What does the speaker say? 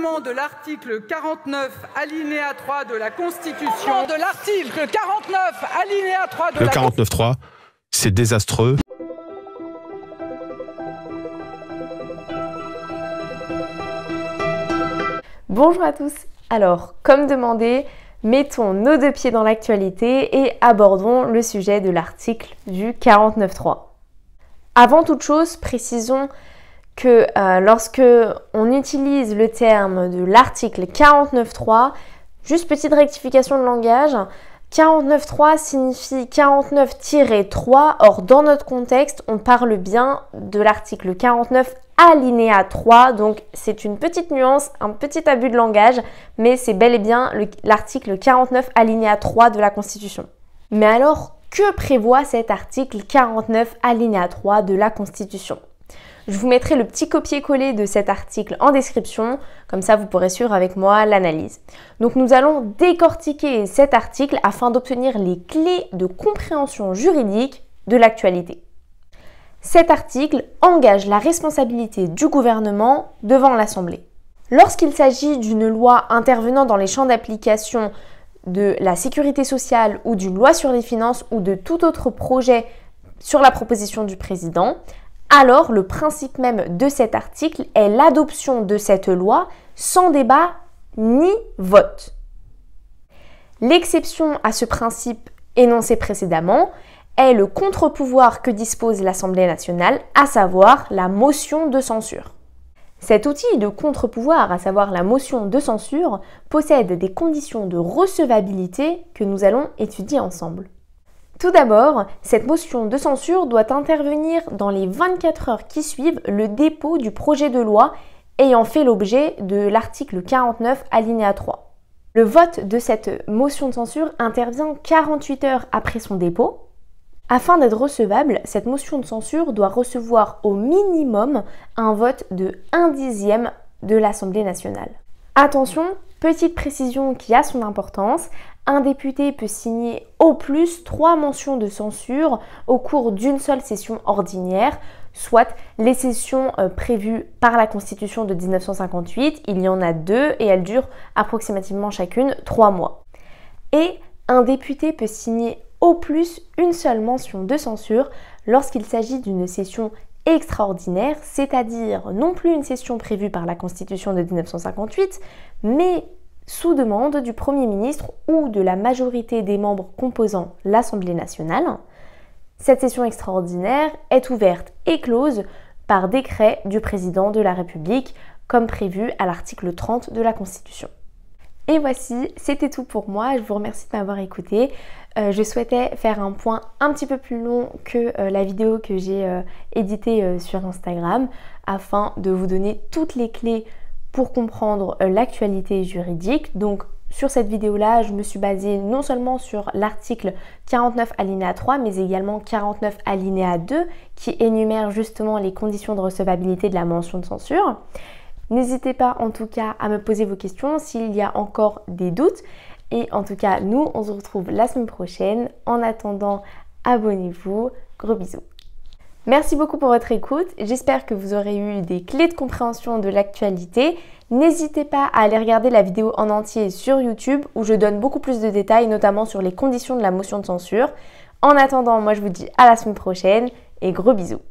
fondement de l'article 49, alinéa 3 de la Constitution, de l'article 49, alinéa 3 de Le 49.3, c'est désastreux. Bonjour à tous. Alors, comme demandé, mettons nos deux pieds dans l'actualité et abordons le sujet de l'article du 49.3. Avant toute chose, précisons que lorsque on utilise le terme de l'article 49.3, juste petite rectification de langage, 49.3 signifie 49-3, or dans notre contexte, on parle bien de l'article 49 alinéa 3, donc c'est une petite nuance, un petit abus de langage, mais c'est bel et bien l'article 49 alinéa 3 de la Constitution. Mais alors, que prévoit cet article 49 alinéa 3 de la Constitution ? Je vous mettrai le petit copier-coller de cet article en description, comme ça vous pourrez suivre avec moi l'analyse. Donc nous allons décortiquer cet article afin d'obtenir les clés de compréhension juridique de l'actualité. Cet article engage la responsabilité du gouvernement devant l'Assemblée. Lorsqu'il s'agit d'une loi intervenant dans les champs d'application de la sécurité sociale ou d'une loi sur les finances ou de tout autre projet sur la proposition du président, alors le principe même de cet article est l'adoption de cette loi sans débat ni vote. L'exception à ce principe énoncé précédemment est le contre-pouvoir que dispose l'Assemblée nationale, à savoir la motion de censure. Cet outil de contre-pouvoir, à savoir la motion de censure, possède des conditions de recevabilité que nous allons étudier ensemble. Tout d'abord, cette motion de censure doit intervenir dans les 24 heures qui suivent le dépôt du projet de loi ayant fait l'objet de l'article 49 alinéa 3. Le vote de cette motion de censure intervient 48 heures après son dépôt. Afin d'être recevable, cette motion de censure doit recevoir au minimum un vote de 1/10 de l'Assemblée nationale. Attention, petite précision qui a son importance, un député peut signer au plus 3 motions de censure au cours d'une seule session ordinaire, soit les sessions prévues par la Constitution de 1958, il y en a 2 et elles durent approximativement chacune 3 mois. Et un député peut signer au plus une seule mention de censure lorsqu'il s'agit d'une session extraordinaire, c'est-à-dire non plus une session prévue par la Constitution de 1958, mais sous demande du Premier ministre ou de la majorité des membres composant l'Assemblée nationale. Cette session extraordinaire est ouverte et close par décret du président de la République, comme prévu à l'article 30 de la Constitution. Et voici, c'était tout pour moi. Je vous remercie de m'avoir écouté. Je souhaitais faire un point un petit peu plus long que la vidéo que j'ai éditée sur Instagram afin de vous donner toutes les clés pour comprendre l'actualité juridique. Donc sur cette vidéo-là, je me suis basée non seulement sur l'article 49 alinéa 3, mais également 49 alinéa 2 qui énumère justement les conditions de recevabilité de la mention de censure. N'hésitez pas en tout cas à me poser vos questions s'il y a encore des doutes. Et en tout cas, nous, on se retrouve la semaine prochaine. En attendant, abonnez-vous. Gros bisous. Merci beaucoup pour votre écoute. J'espère que vous aurez eu des clés de compréhension de l'actualité. N'hésitez pas à aller regarder la vidéo en entier sur YouTube où je donne beaucoup plus de détails, notamment sur les conditions de la motion de censure. En attendant, moi je vous dis à la semaine prochaine et gros bisous.